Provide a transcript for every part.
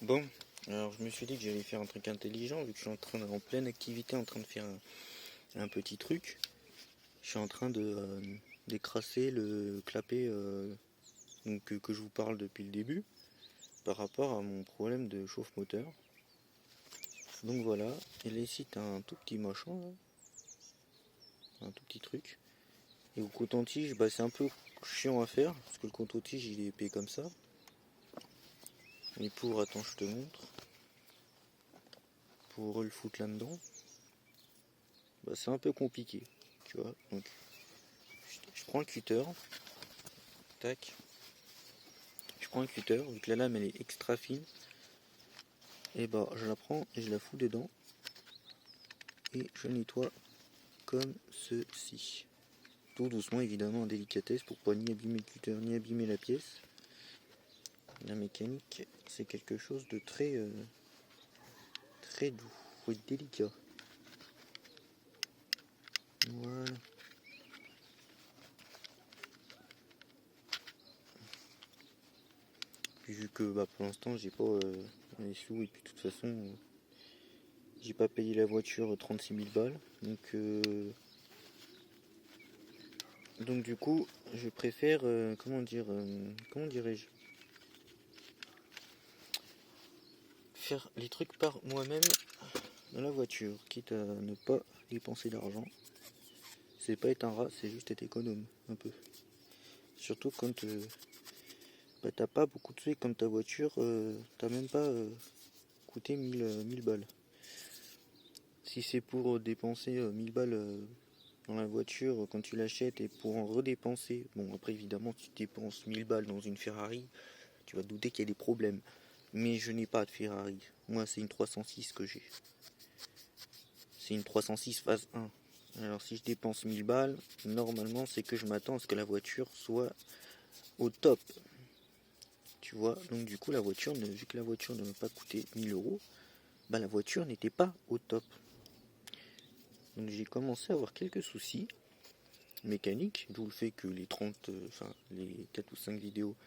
Bon, alors je me suis dit que j'allais faire un truc intelligent vu que je suis en pleine activité en train de faire un petit truc. Je suis en train de d'écraser le clapet que je vous parle depuis le début par rapport à mon problème de chauffe-moteur. Donc voilà, et là ici t'as un tout petit machin là, un tout petit truc. Et au coton-tige, bah c'est un peu chiant à faire parce que le coton-tige il est épais comme ça. Et attends je te montre, pour le foutre là-dedans, bah c'est un peu compliqué, tu vois. Donc je prends le cutter, tac, je prends un cutter, vu que la lame elle est extra fine, et bah je la prends et je la fous dedans, et je nettoie comme ceci. Tout doucement évidemment en délicatesse pour pas ni abîmer le cutter ni abîmer la pièce. La mécanique c'est quelque chose de très doux, faut être délicat. Voilà. Puis vu que bah, pour l'instant j'ai pas les sous et puis de toute façon j'ai pas payé la voiture 36 000 balles donc du coup je préfère comment dirais-je, faire les trucs par moi-même dans la voiture, quitte à ne pas dépenser d'argent. C'est pas être un rat, c'est juste être économe un peu. Surtout quand bah, t'as pas beaucoup de sous et comme ta voiture t'as même pas coûté 1000 balles. Si c'est pour dépenser 1000 balles dans la voiture quand tu l'achètes et pour en redépenser, bon après évidemment si tu dépenses 1000 balles dans une Ferrari, tu vas te douter qu'il y a des problèmes. Mais je n'ai pas de Ferrari. Moi c'est une 306 que j'ai. C'est une 306 phase 1. Alors si je dépense 1000 balles, normalement c'est que je m'attends à ce que la voiture soit au top. Tu vois, donc du coup la voiture, vu que la voiture ne m'a pas coûté 1000 euros, bah la voiture n'était pas au top. Donc j'ai commencé à avoir quelques soucis mécaniques, d'où le fait que les 4 ou 5 vidéos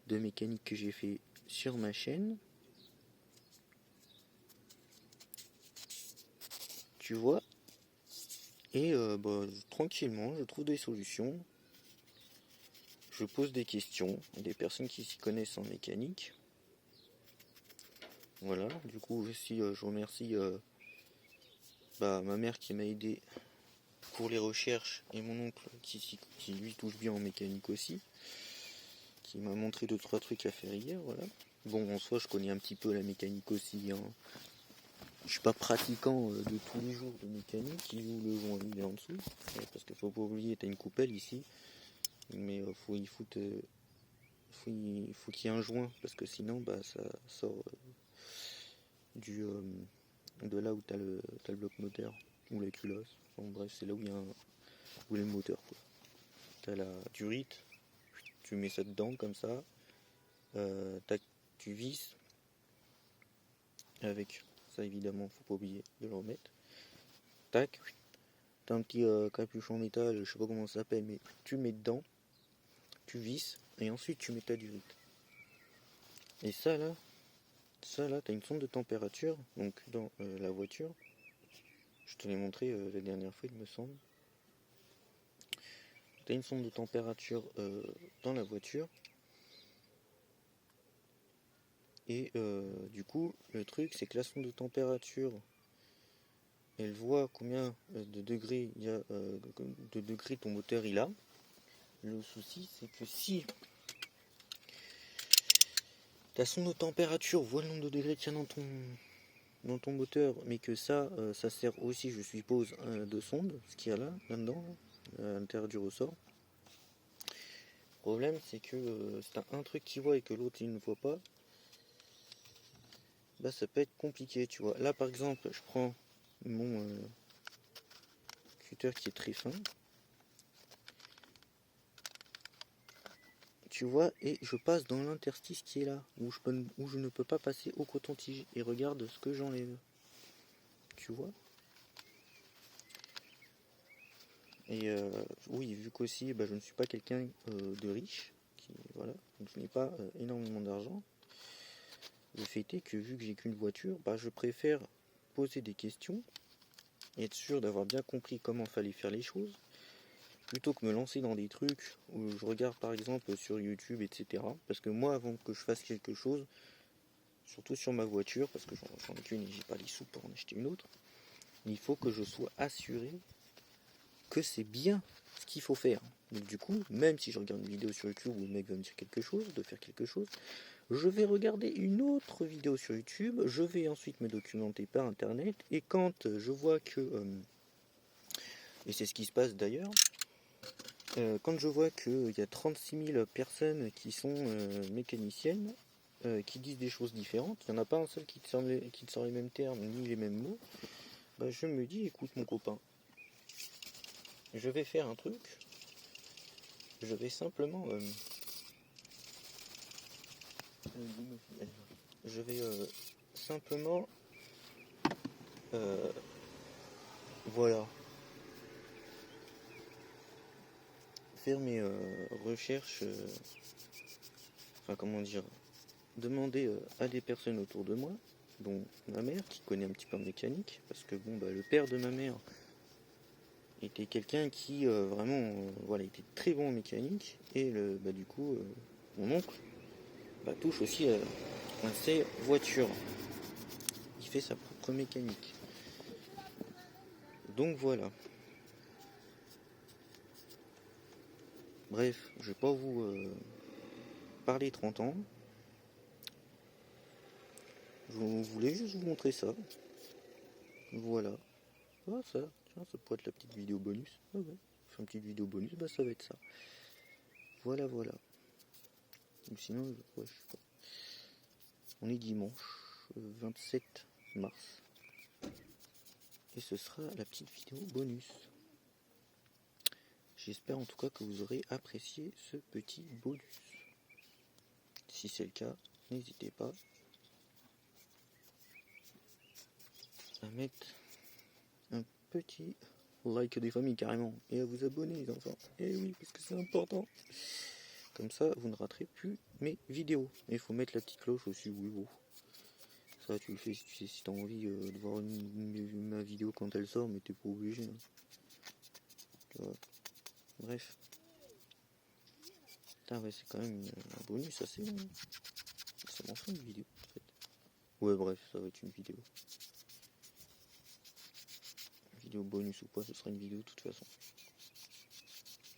de mécanique que j'ai fait sur ma chaîne, tu vois, et bah, tranquillement je trouve des solutions. Je pose des questions à des personnes qui s'y connaissent en mécanique. Voilà, du coup aussi je remercie ma mère qui m'a aidé pour les recherches et mon oncle qui lui touche bien en mécanique aussi, qui m'a montré 2-3 trucs à faire hier, voilà. Bon en soi je connais un petit peu la mécanique aussi, hein. Je suis pas pratiquant de tous les jours de mécanique, il joue le joint il est en dessous, parce qu'il faut pas oublier t'as une coupelle ici, mais faut qu'il y ait un joint parce que sinon bah ça sort du de là où t'as le bloc moteur ou la culasse. Enfin, bref, c'est là où il y a où est le moteur quoi. T'as la durite, tu mets ça dedans comme ça, tu visses avec ça évidemment, faut pas oublier de le remettre. Tac, t'as un petit capuchon métal, je sais pas comment ça s'appelle, mais tu mets dedans, tu visses et ensuite tu mets ta durite. Et ça là, t'as une sonde de température donc dans la voiture. Je te l'ai montré la dernière fois, il me semble. T'as une sonde de température dans la voiture. Et du coup, le truc, c'est que la sonde de température, elle voit combien de degrés de degrés ton moteur il a. Le souci, c'est que si ta sonde de température voit le nombre de degrés qu'il y a dans ton moteur, mais que ça sert aussi, je suppose, de sonde, ce qu'il y a là-dedans, à l'intérieur du ressort. Le problème, c'est que si t'as un truc qui voit et que l'autre il ne voit pas, bah ça peut être compliqué, tu vois. Là, par exemple, je prends mon cutter qui est très fin, tu vois, et je passe dans l'interstice qui est là, où je ne peux pas passer au coton-tige, et regarde ce que j'enlève, tu vois. Et oui, vu qu'aussi bah, je ne suis pas quelqu'un de riche, voilà, donc je n'ai pas énormément d'argent, le fait est que vu que j'ai qu'une voiture, bah, je préfère poser des questions et être sûr d'avoir bien compris comment fallait faire les choses, plutôt que me lancer dans des trucs où je regarde par exemple sur YouTube, etc. Parce que moi, avant que je fasse quelque chose, surtout sur ma voiture, parce que j'en ai qu'une et j'ai pas les sous pour en acheter une autre, il faut que je sois assuré que c'est bien ce qu'il faut faire. Donc du coup, même si je regarde une vidéo sur YouTube où le mec va me dire quelque chose, de faire quelque chose, je vais regarder une autre vidéo sur YouTube, je vais ensuite me documenter par internet, et quand je vois que, et c'est ce qui se passe d'ailleurs, quand je vois qu'il y a 36 000 personnes qui sont mécaniciennes, qui disent des choses différentes, il n'y en a pas un seul qui te sort les mêmes termes ni les mêmes mots, bah, je me dis, écoute mon copain, je vais faire un truc, je vais simplement... je vais simplement... voilà. Faire mes recherches... enfin, comment dire... Demander à des personnes autour de moi, dont ma mère, qui connaît un petit peu en mécanique, parce que bon, bah, le père de ma mère était quelqu'un qui vraiment voilà, était très bon en mécanique, et du coup mon oncle touche aussi à ses voitures, il fait sa propre mécanique, donc voilà. Bref, je vais pas vous parler 30 ans, je voulais juste vous montrer ça, voilà. Ah, ça, tiens, ça pourrait être la petite vidéo bonus. Ah ouais, faire une petite vidéo bonus, bah ça va être ça. Voilà, voilà. Ou sinon, ouais, je sais pas. On est dimanche 27 mars. Et ce sera la petite vidéo bonus. J'espère en tout cas que vous aurez apprécié ce petit bonus. Si c'est le cas, n'hésitez pas à mettre un petit like des familles carrément, et à vous abonner les enfants. Et oui, parce que c'est important. Comme ça, vous ne raterez plus mes vidéos. Et il faut mettre la petite cloche aussi, oui, bon. Ça, tu le fais si t'as envie de voir ma vidéo quand elle sort, mais t'es pas obligé. Hein. Bref. Putain, ouais, c'est quand même un bonus assez long. Ça m'en fait une vidéo, en fait. Ouais, bref, ça va être une vidéo. Vidéo bonus ou pas, ce sera une vidéo de toute façon.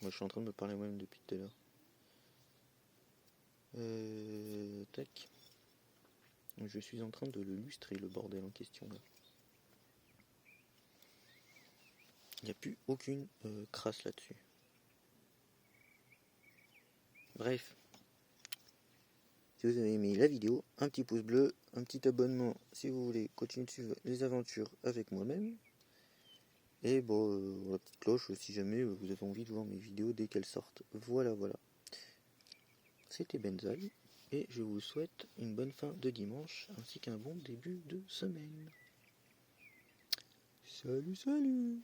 Moi, je suis en train de me parler moi-même depuis tout à l'heure. Tac. Je suis en train de le lustrer, le bordel en question là. Il n'y a plus aucune crasse là-dessus. Bref. Si vous avez aimé la vidéo, un petit pouce bleu, un petit abonnement si vous voulez continuer de suivre les aventures avec moi-même. Et bon, la petite cloche si jamais vous avez envie de voir mes vidéos dès qu'elles sortent. Voilà, voilà. C'était Benzal. Et je vous souhaite une bonne fin de dimanche ainsi qu'un bon début de semaine. Salut, salut!